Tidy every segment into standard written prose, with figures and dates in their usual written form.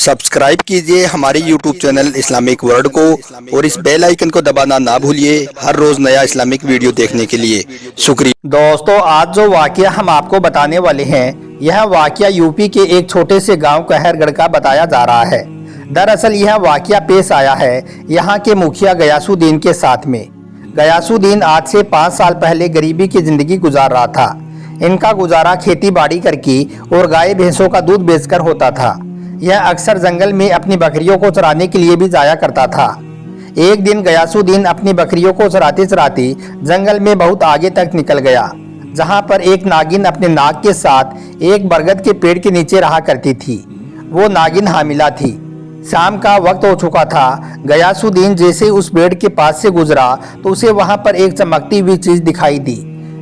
Subscribe कीजिए हमारे YouTube channel Islamic world को और इस बेल आइकन को दबाना ना भूलिए हर रोज नया इस्लामिक वीडियो देखने के लिए। शुक्रिया। दोस्तों, आज जो वाकया हम आपको बताने वाले हैं, यह वाकया यूपी के एक छोटे से गांव कहरगढ़ का बताया जा रहा है। दरअसल यह वाकया पेश आया है यहाँ के मुखिया गयासुद्दीन के साथ में। गयासुद्दीन आज से 5 साल पहले गरीबी की जिंदगी गुजार रहा था। इनका गुजारा खेती बाड़ी करके और गाय भैंसों का दूध बेचकर होता था। यह अक्सर जंगल में अपनी बकरियों को चराने के लिए भी जाया करता था। एक दिन गयासुद्दीन अपनी बकरियों को चराते चराते जंगल में बहुत आगे तक निकल गया, जहां पर एक नागिन अपने नाग के साथ एक बरगद के पेड़ के नीचे रहा करती थी। वो नागिन हामिला थी। शाम का वक्त हो चुका था। गयासुद्दीन जैसे उस पेड़ के पास से गुजरा तो उसे वहां पर एक चमकती हुई चीज दिखाई दी,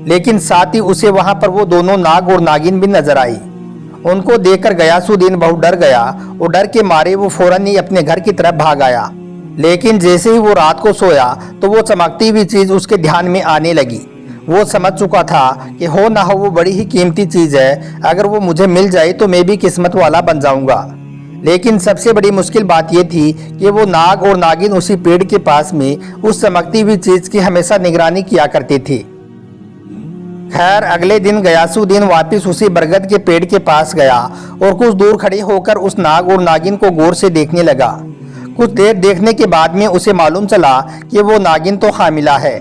लेकिन साथ ही उसे वहां पर वो दोनों नाग और नागिन भी नजर आई। उनको देखकर गयासुद्दीन बहुत डर गया और डर के मारे वो फौरन ही अपने घर की तरफ भाग आया। लेकिन जैसे ही वो रात को सोया तो वो चमकती हुई चीज उसके ध्यान में आने लगी। वो समझ चुका था कि हो ना हो वो बड़ी ही कीमती चीज है, अगर वो मुझे मिल जाए तो मैं भी किस्मत वाला बन जाऊंगा। लेकिन सबसे बड़ी मुश्किल बात यह थी कि वो नाग और नागिन उसी पेड़ के पास में उस चमकती हुई चीज की हमेशा निगरानी किया करते थे। खैर, अगले दिन गयासुद्दीन वापस उसी बरगद के पेड़ के पास गया और कुछ दूर खड़े होकर उस नाग और नागिन को गौर से देखने लगा। कुछ देर देखने के बाद में उसे मालूम चला कि वो नागिन तो हामिला है।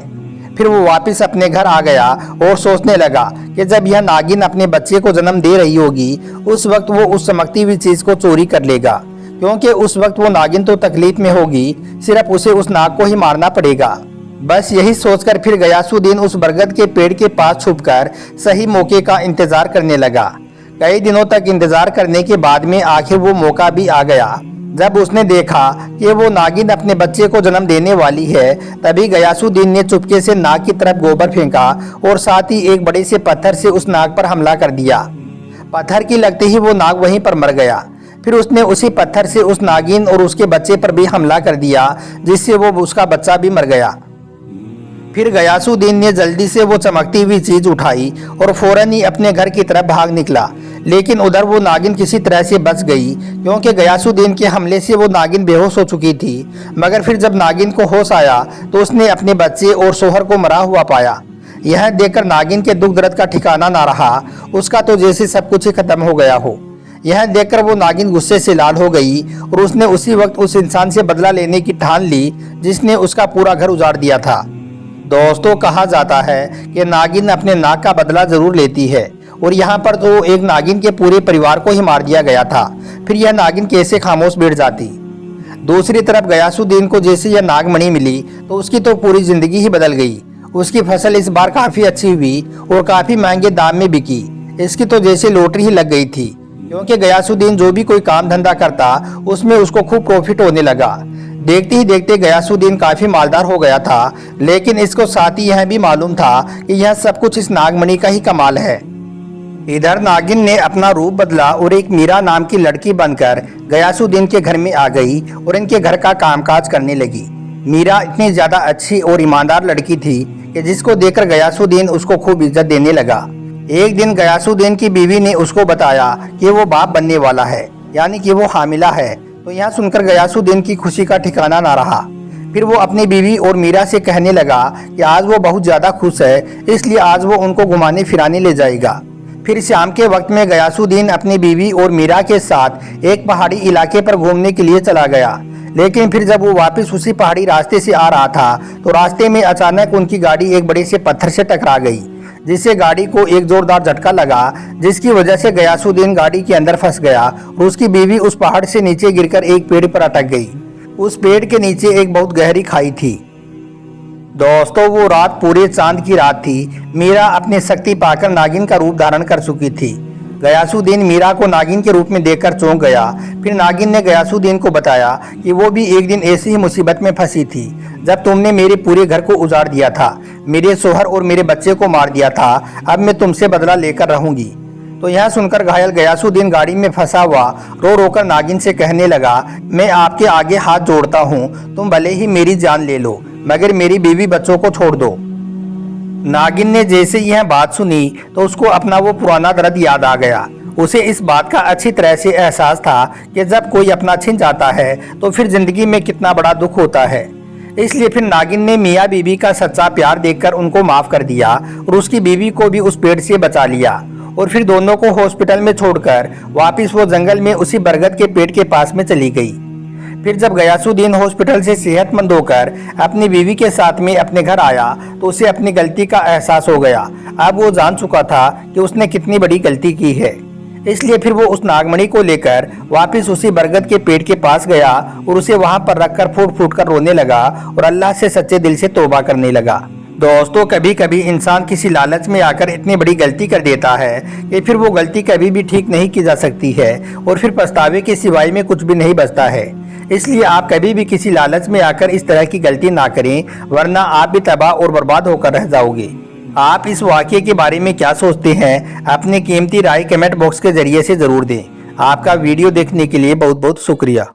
फिर वो वापस अपने घर आ गया और सोचने लगा कि जब यह नागिन अपने बच्चे को जन्म दे रही होगी उस वक्त वो उस चमकती हुई चीज को चोरी कर लेगा, क्योंकि उस वक्त वो नागिन तो तकलीफ में होगी, सिर्फ उसे उस नाग को ही मारना पड़ेगा। बस यही सोचकर फिर गयासुद्दीन उस बरगद के पेड़ के पास छुपकर सही मौके का इंतजार करने लगा। कई दिनों तक इंतजार करने के बाद में आखिर वो मौका भी आ गया। जब उसने देखा कि वो नागिन अपने बच्चे को जन्म देने वाली है, तभी गयासुद्दीन ने चुपके से नाग की तरफ गोबर फेंका और साथ ही एक बड़े से पत्थर से उस नाग पर हमला कर दिया। पत्थर की लगते ही वो नाग वहीं पर मर गया। फिर उसने उसी पत्थर से उस नागिन और उसके बच्चे पर भी हमला कर दिया, जिससे वो उसका बच्चा भी मर गया। फिर गयासुद्दीन ने जल्दी से वो चमकती हुई चीज उठाई और फौरन ही अपने घर की तरफ भाग निकला। लेकिन उधर वो नागिन किसी तरह से बच गई, क्योंकि गयासुद्दीन के हमले से वो नागिन बेहोश हो चुकी थी। मगर फिर जब नागिन को होश आया तो उसने अपने बच्चे और शोहर को मरा हुआ पाया। यह देखकर नागिन के दुख दर्द का ठिकाना ना रहा। उसका तो जैसे सब कुछ ही खत्म हो गया हो। यह देखकर वो नागिन गुस्से से लाल हो गई और उसने उसी वक्त उस इंसान से बदला लेने की ठान ली जिसने उसका पूरा घर उजाड़ दिया था। दोस्तों, कहा जाता है कि नागिन अपने नाग का बदला जरूर लेती है, और यहाँ पर तो एक नागिन के पूरे परिवार को ही मार दिया गया था। फिर यह नागिन कैसे खामोश बैठ जाती। दूसरी तरफ गयासुद्दीन को जैसे यह नागमणि मिली तो उसकी तो पूरी जिंदगी ही बदल गई। उसकी फसल इस बार काफी अच्छी हुई और काफी महंगे दाम में बिकी। इसकी तो जैसे लॉटरी ही लग गई थी, क्योंकि गयासुद्दीन जो भी कोई काम धंधा करता उसमें उसको खूब प्रॉफिट होने लगा। देखते ही देखते गयासुद्दीन काफी मालदार हो गया था, लेकिन इसको साथ ही यह भी मालूम था कि यह सब कुछ इस नागमणि का ही कमाल है। इधर नागिन ने अपना रूप बदला और एक मीरा नाम की लड़की बनकर गयासुद्दीन के घर में आ गई और इनके घर का कामकाज करने लगी। मीरा इतनी ज्यादा अच्छी और ईमानदार लड़की थी कि जिसको देखकर गयासुद्दीन उसको खूब इज्जत देने लगा। एक दिन गयासुद्दीन की बीवी ने उसको बताया कि वो बाप बनने वाला है, यानी कि वो हामिला है। तो यह सुनकर गयासुद्दीन की खुशी का ठिकाना ना रहा। फिर वो अपनी बीवी और मीरा से कहने लगा कि आज वो बहुत ज्यादा खुश है, इसलिए आज वो उनको घुमाने फिराने ले जाएगा। फिर शाम के वक्त में गयासुद्दीन अपनी बीवी और मीरा के साथ एक पहाड़ी इलाके पर घूमने के लिए चला गया। लेकिन फिर जब वो वापस उसी पहाड़ी रास्ते से आ रहा था तो रास्ते में अचानक उनकी गाड़ी एक बड़े से पत्थर से टकरा गई, जिससे गाड़ी को एक जोरदार झटका लगा, जिसकी वजह से गयासुद्दीन गाड़ी के अंदर फंस गया और उसकी बीवी उस पहाड़ से नीचे गिरकर एक पेड़ पर अटक गई। उस पेड़ के नीचे एक बहुत गहरी खाई थी। दोस्तों, वो रात पूरे चांद की रात थी। मीरा अपनी शक्ति पाकर नागिन का रूप धारण कर चुकी थी। गयासुद्दीन मीरा को नागिन के रूप में देखकर चौंक गया। फिर नागिन ने गयासुद्दीन को बताया कि वो भी एक दिन ऐसी ही मुसीबत में फंसी थी जब तुमने मेरे पूरे घर को उजाड़ दिया था, मेरे शोहर और मेरे बच्चे को मार दिया था। अब मैं तुमसे बदला लेकर रहूंगी। तो यह सुनकर घायल गयासुद्दीन गाड़ी में फंसा हुआ रो रोकर नागिन से कहने लगा, मैं आपके आगे हाथ जोड़ता हूँ, तुम भले ही मेरी जान ले लो, मगर मेरी बीवी बच्चों को छोड़ दो। नागिन ने जैसे यह बात सुनी तो उसको अपना वो पुराना दर्द याद आ गया उसे इस बात का अच्छी तरह से एहसास था कि जब कोई अपना छिन जाता है तो फिर जिंदगी में कितना बड़ा दुख होता है। इसलिए फिर नागिन ने मियाँ बीबी का सच्चा प्यार देखकर उनको माफ कर दिया और उसकी बीवी को भी उस पेड़ से बचा लिया और फिर दोनों को हॉस्पिटल में छोड़कर वापस वो जंगल में उसी बरगद के पेड़ के पास में चली गई। फिर जब गयासुद्दीन हॉस्पिटल से सेहतमंद होकर अपनी बीवी के साथ में अपने घर आया तो उसे अपनी गलती का एहसास हो गया। अब वो जान चुका था कि उसने कितनी बड़ी गलती की है। इसलिए फिर वो उस नागमणि को लेकर वापस उसी बरगद के पेड़ के पास गया और उसे वहां पर रखकर फूट फूट कर रोने लगा और अल्लाह से सच्चे दिल से तौबा करने लगा। दोस्तों, कभी कभी इंसान किसी लालच में आकर इतनी बड़ी गलती कर देता है कि फिर वो गलती कभी भी ठीक नहीं की जा सकती है और फिर पछतावे के सिवाय में कुछ भी नहीं बचता है। इसलिए आप कभी भी किसी लालच में आकर इस तरह की गलती ना करें, वरना आप भी तबाह और बर्बाद होकर रह जाओगे। आप इस वाक़ये के बारे में क्या सोचते हैं? अपनी कीमती राय कमेंट बॉक्स के जरिए से जरूर दें। आपका वीडियो देखने के लिए बहुत बहुत शुक्रिया।